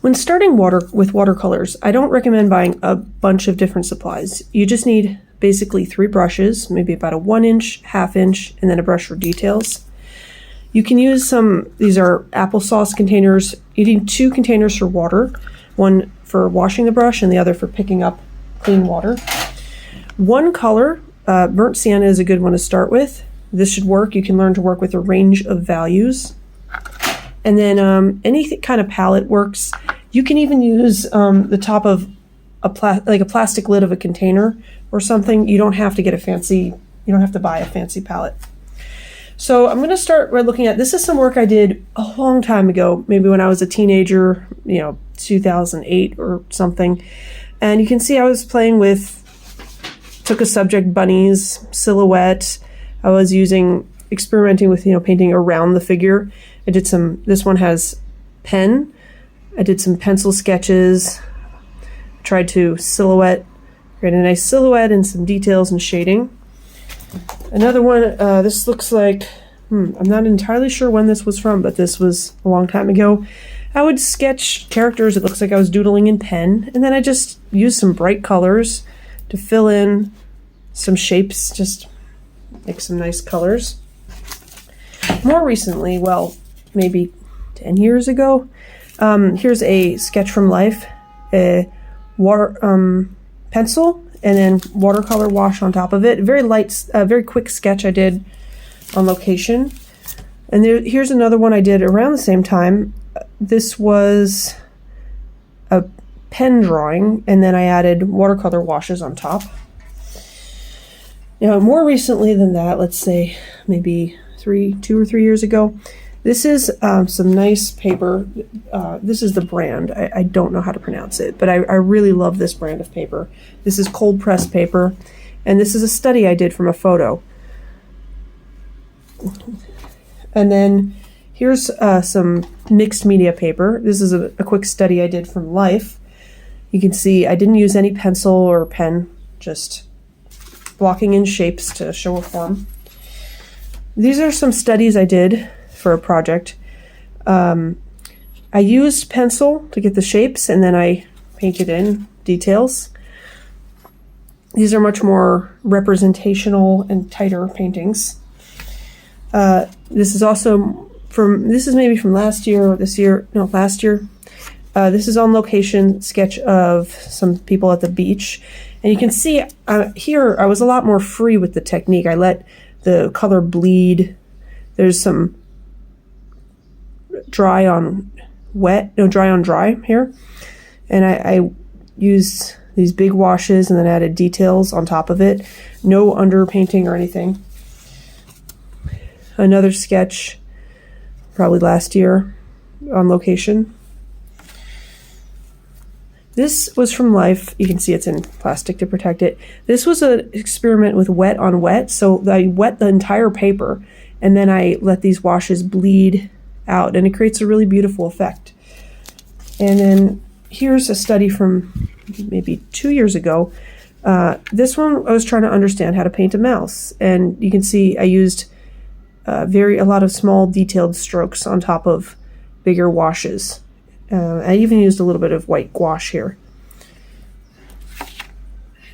When starting with watercolors, I don't recommend buying a bunch of different supplies. You just need basically 3 brushes, maybe about a 1-inch, ½ inch, and then a brush for details. You can use these are applesauce containers. You need 2 containers for water, one for washing the brush and the other for picking up clean water. One color, burnt sienna is a good one to start with. This should work. You can learn to work with a range of values. And then any kind of palette works. You can even use the top of a plastic lid of a container or something. You don't have to get you don't have to buy a fancy palette. So I'm going to start by looking at, this is some work I did a long time ago, maybe when I was a teenager, 2008 or something. And you can see I was playing took a subject, bunnies, silhouette. I was experimenting with, painting around the figure. I did this one has pen. I did some pencil sketches. I tried to create a nice silhouette and some details and shading. Another one, this looks like, I'm not entirely sure when this was from, but this was a long time ago. I would sketch characters. It looks like I was doodling in pen. And then I just used some bright colors to fill in some shapes, just make some nice colors. More recently, well, maybe 10 years ago, here's a sketch from life, a water pencil, and then watercolor wash on top of it. Very light, very quick sketch I did on location. And here's another one I did around the same time. This was a pen drawing, and then I added watercolor washes on top. Now, more recently than that, let's say maybe 2 or 3 years ago, this is some nice paper. This is the brand. I don't know how to pronounce it, but I really love this brand of paper. This is cold pressed paper, and this is a study I did from a photo. And then here's some mixed media paper. This is a quick study I did from life. You can see I didn't use any pencil or pen, just blocking in shapes to show a form. These are some studies I did for a project. I used pencil to get the shapes, and then I painted in details. These are much more representational and tighter paintings. This is also this is maybe from last year or last year. This is on location sketch of some people at the beach. And you can see here I was a lot more free with the technique. I let the color bleed. There's some dry on dry here. And I used these big washes and then added details on top of it. No underpainting or anything. Another sketch, probably last year on location. This was from life. You can see it's in plastic to protect it. This was an experiment with wet on wet. So I wet the entire paper, and then I let these washes bleed out, and it creates a really beautiful effect. And then here's a study from maybe 2 years ago. This one, I was trying to understand how to paint a mouse, and you can see I used a lot of small detailed strokes on top of bigger washes. I even used a little bit of white gouache here.